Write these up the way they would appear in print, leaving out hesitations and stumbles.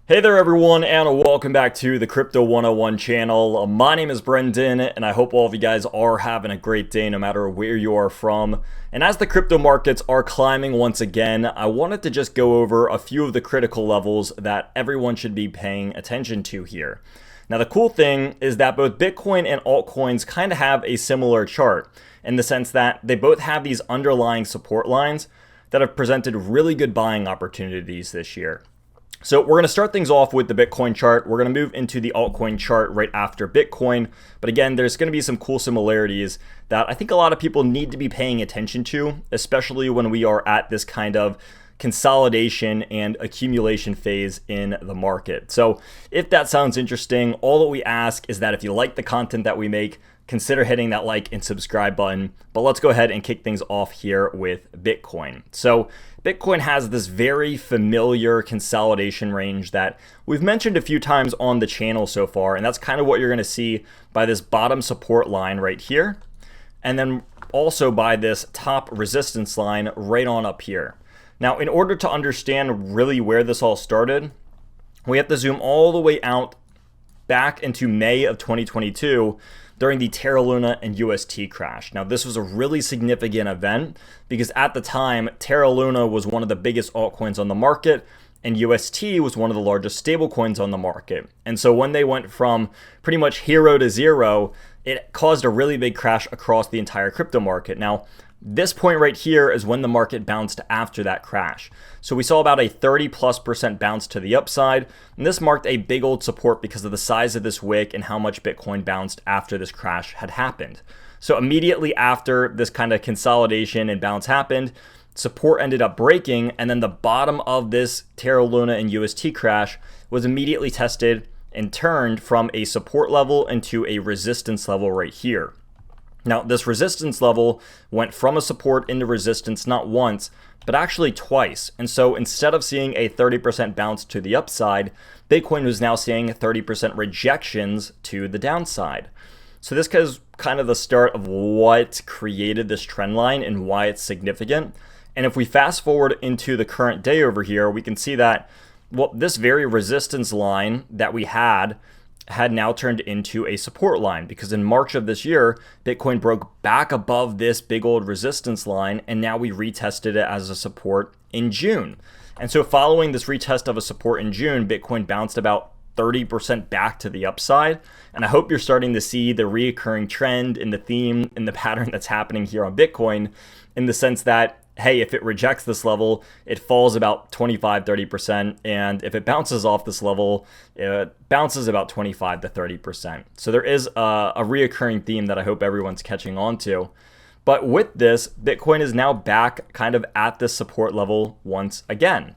Hey there everyone, and welcome back to the Crypto 101 channel. My name is Brendan, and I hope all of you guys are having a great day no matter where you are from. And as the crypto markets are climbing once again, I wanted to just go over a few of the critical levels that everyone should be paying attention to here. Now the cool thing is that both Bitcoin and altcoins kind of have a similar chart in the sense that they both have these underlying support lines that have presented really good buying opportunities this year. So we're going to start things off with the Bitcoin chart. We're going to move into the altcoin chart right after Bitcoin. But again, there's going to be some cool similarities that I think a lot of people need to be paying attention to, especially when we are at this kind of consolidation and accumulation phase in the market. So if that sounds interesting, all that we ask is that if you like the content that we make, consider hitting that like and subscribe button. But let's go ahead and kick things off here with Bitcoin. So Bitcoin has this very familiar consolidation range that we've mentioned a few times on the channel so far, and that's kind of what you're going to see by this bottom support line right here, and then also by this top resistance line right on up here. Now, in order to understand really where this all started, we have to zoom all the way out back into May of 2022 during the Terra Luna and UST crash. Now, this was a really significant event because at the time, Terra Luna was one of the biggest altcoins on the market, and UST was one of the largest stablecoins on the market. And so when they went from pretty much hero to zero, it caused a really big crash across the entire crypto market. Now, this point right here is when the market bounced after that crash. So we saw about a 30+% bounce to the upside, and this marked a big old support because of the size of this wick and how much Bitcoin bounced after this crash had happened. So immediately after this kind of consolidation and bounce happened, support ended up breaking, and then the bottom of this Terra Luna and UST crash was immediately tested and turned from a support level into a resistance level right here. Now, this resistance level went from a support into resistance not once, but actually twice. And so instead of seeing a 30% bounce to the upside, Bitcoin was now seeing 30% rejections to the downside. So this is kind of the start of what created this trend line and why it's significant. And if we fast forward into the current day over here, we can see that, well, this very resistance line that we had now turned into a support line because in March of this year, Bitcoin broke back above this big old resistance line, and now we retested it as a support in June. And so following this retest of a support in June, Bitcoin bounced about 30% back to the upside. And I hope you're starting to see the reoccurring trend in the theme, in the pattern that's happening here on Bitcoin, in the sense that, hey, if it rejects this level, it falls about 25-30%. And if it bounces off this level, it bounces about 25 to 30%. So there is a reoccurring theme that I hope everyone's catching on to. But with this, Bitcoin is now back kind of at this support level once again.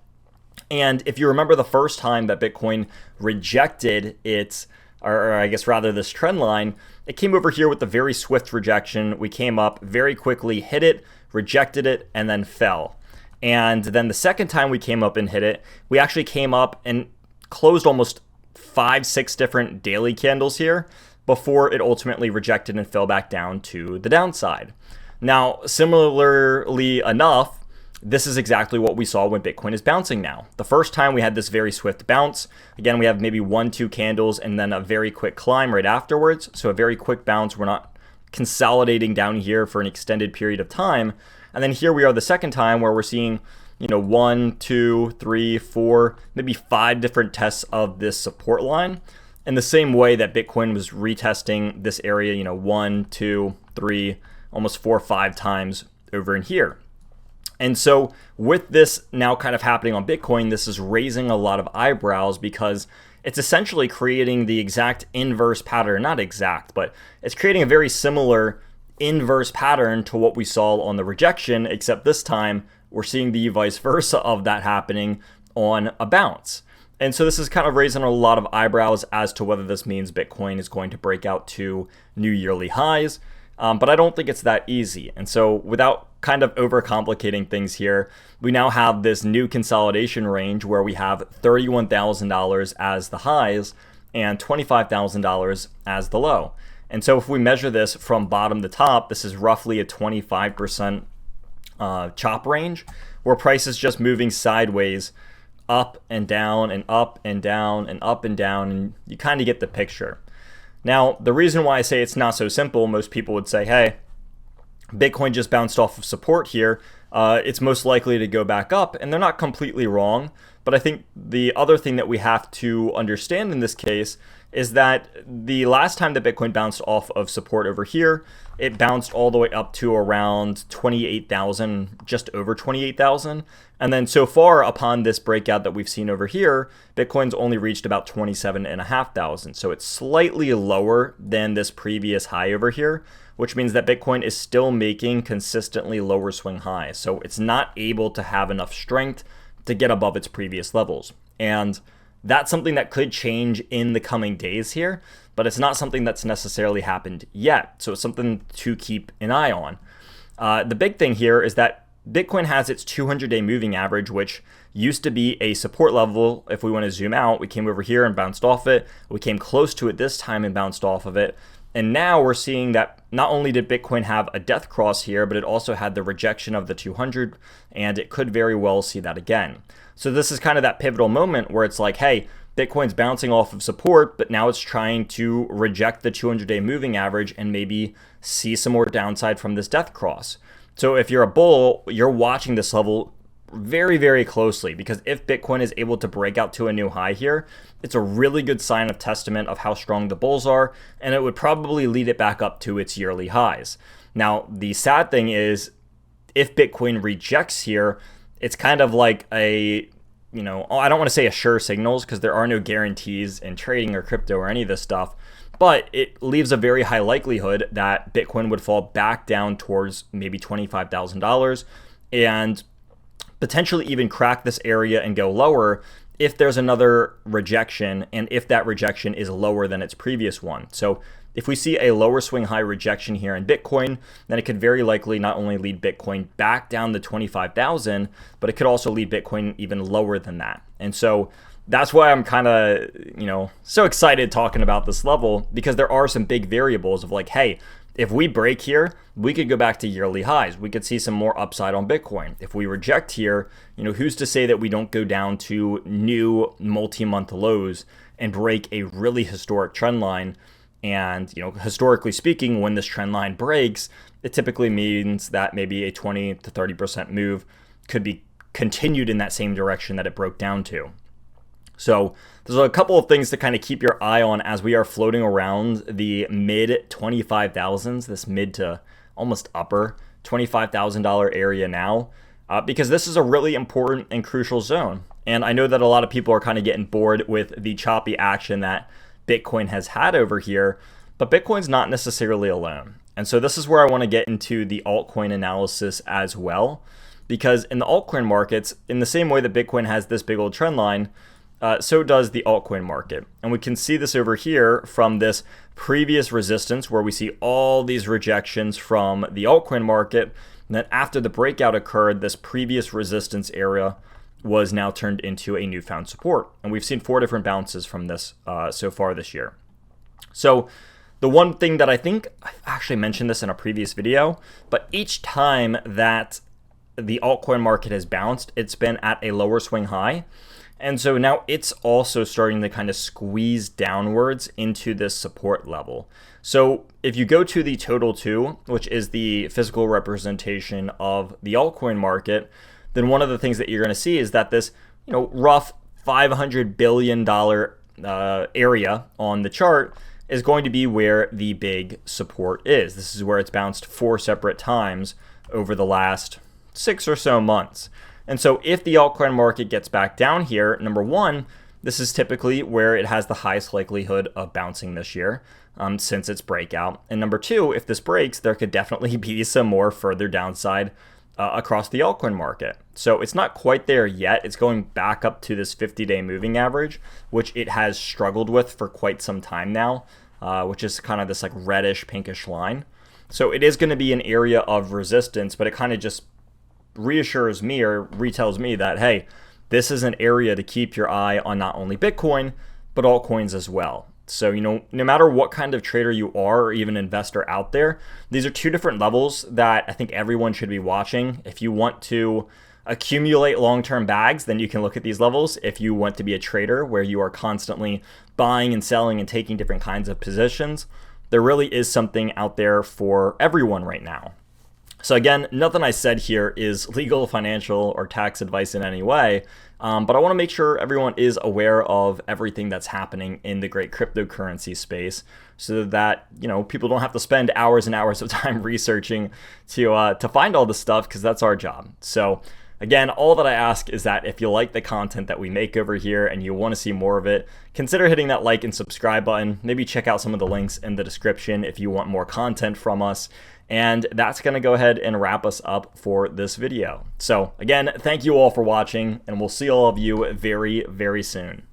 And if you remember the first time that Bitcoin rejected its, or I guess rather this trend line, it came over here with a very swift rejection. We came up very quickly, hit it, rejected it, and then fell. And then the second time we came up and hit it, we actually came up and closed almost 5-6 different daily candles here before it ultimately rejected and fell back down to the downside. Now, similarly enough, this is exactly what we saw when Bitcoin is bouncing now. The first time we had this very swift bounce. Again, we have maybe 1-2 candles and then a very quick climb right afterwards. So a very quick bounce. We're not consolidating down here for an extended period of time. And then here we are the second time where we're seeing, 1, 2, 3, 4, maybe 5 different tests of this support line in the same way that Bitcoin was retesting this area, 1, 2, 3, almost 4 or 5 times over in here. And so with this now kind of happening on Bitcoin, this is raising a lot of eyebrows because it's essentially creating the exact inverse pattern, not exact, but it's creating a very similar inverse pattern to what we saw on the rejection, except this time we're seeing the vice versa of that happening on a bounce. And so this is kind of raising a lot of eyebrows as to whether this means Bitcoin is going to break out to new yearly highs. But I don't think it's that easy. And so without kind of overcomplicating things here, we now have this new consolidation range where we have $31,000 as the highs and $25,000 as the low. And so if we measure this from bottom to top, this is roughly a 25% chop range, where price is just moving sideways up and down and up and down and up and down, and you kind of get the picture. Now, the reason why I say it's not so simple, most people would say, hey, Bitcoin just bounced off of support here. It's most likely to go back up, and they're not completely wrong. But I think the other thing that we have to understand in this case is that the last time that Bitcoin bounced off of support over here, it bounced all the way up to around 28,000, just over 28,000. And then so far upon this breakout that we've seen over here, Bitcoin's only reached about 27,500. So it's slightly lower than this previous high over here, which means that Bitcoin is still making consistently lower swing highs. So it's not able to have enough strength to get above its previous levels. And that's something that could change in the coming days here, but it's not something that's necessarily happened yet. So it's something to keep an eye on. The big thing here is that Bitcoin has its 200-day moving average, which used to be a support level. If we want to zoom out, we came over here and bounced off it. We came close to it this time and bounced off of it. And now we're seeing that not only did Bitcoin have a death cross here, but it also had the rejection of the 200, and it could very well see that again. So this is kind of that pivotal moment where it's like, hey, Bitcoin's bouncing off of support, but now it's trying to reject the 200-day moving average and maybe see some more downside from this death cross. So if you're a bull, you're watching this level very, very closely, because if Bitcoin is able to break out to a new high here, it's a really good sign of testament of how strong the bulls are, and it would probably lead it back up to its yearly highs. Now, the sad thing is, if Bitcoin rejects here, it's kind of like a, I don't want to say a sure signals, because there are no guarantees in trading or crypto or any of this stuff, but it leaves a very high likelihood that Bitcoin would fall back down towards maybe $25,000 and potentially even crack this area and go lower if there's another rejection, and if that rejection is lower than its previous one. So if we see a lower swing high rejection here in Bitcoin, then it could very likely not only lead Bitcoin back down to 25,000, but it could also lead Bitcoin even lower than that. And so that's why I'm kind of, so excited talking about this level, because there are some big variables of like, hey, if we break here, we could go back to yearly highs. We could see some more upside on Bitcoin. If we reject here, who's to say that we don't go down to new multi-month lows and break a really historic trend line? And, historically speaking, when this trend line breaks, it typically means that maybe a 20 to 30% move could be continued in that same direction that it broke down to. So there's a couple of things to kind of keep your eye on as we are floating around the mid 25,000s, this mid to almost upper $25,000 area now, because this is a really important and crucial zone. And I know that a lot of people are kind of getting bored with the choppy action that Bitcoin has had over here, but Bitcoin's not necessarily alone. And so this is where I want to get into the altcoin analysis as well, because in the altcoin markets, in the same way that Bitcoin has this big old trend line, so does the altcoin market. And we can see this over here from this previous resistance where we see all these rejections from the altcoin market. And then after the breakout occurred, this previous resistance area was now turned into a newfound support. And we've seen 4 different bounces from this so far this year. So the one thing that I think, I've actually mentioned this in a previous video, but each time that the altcoin market has bounced, it's been at a lower swing high. And so now it's also starting to kind of squeeze downwards into this support level. So if you go to the TOTAL2, which is the physical representation of the altcoin market, then one of the things that you're going to see is that this, rough $500 billion area on the chart is going to be where the big support is. This is where it's bounced 4 separate times over the last 6 or so months. And so if the altcoin market gets back down here, number one, this is typically where it has the highest likelihood of bouncing this year since its breakout. And number two, if this breaks, there could definitely be some more further downside across the altcoin market. So it's not quite there yet. It's going back up to this 50-day moving average, which it has struggled with for quite some time now, which is kind of this like reddish pinkish line. So it is going to be an area of resistance, but it kind of just reassures me or retells me that, hey, this is an area to keep your eye on, not only Bitcoin, but altcoins as well. So, no matter what kind of trader you are or even investor out there, these are 2 different levels that I think everyone should be watching. If you want to accumulate long-term bags, then you can look at these levels. If you want to be a trader where you are constantly buying and selling and taking different kinds of positions, there really is something out there for everyone right now. So again, nothing I said here is legal, financial, or tax advice in any way, but I want to make sure everyone is aware of everything that's happening in the great cryptocurrency space, so that people don't have to spend hours and hours of time researching to find all this stuff, because that's our job. So again, all that I ask is that if you like the content that we make over here and you want to see more of it, consider hitting that like and subscribe button. Maybe check out some of the links in the description if you want more content from us. And that's going to go ahead and wrap us up for this video. So again, thank you all for watching, and we'll see all of you very, very soon.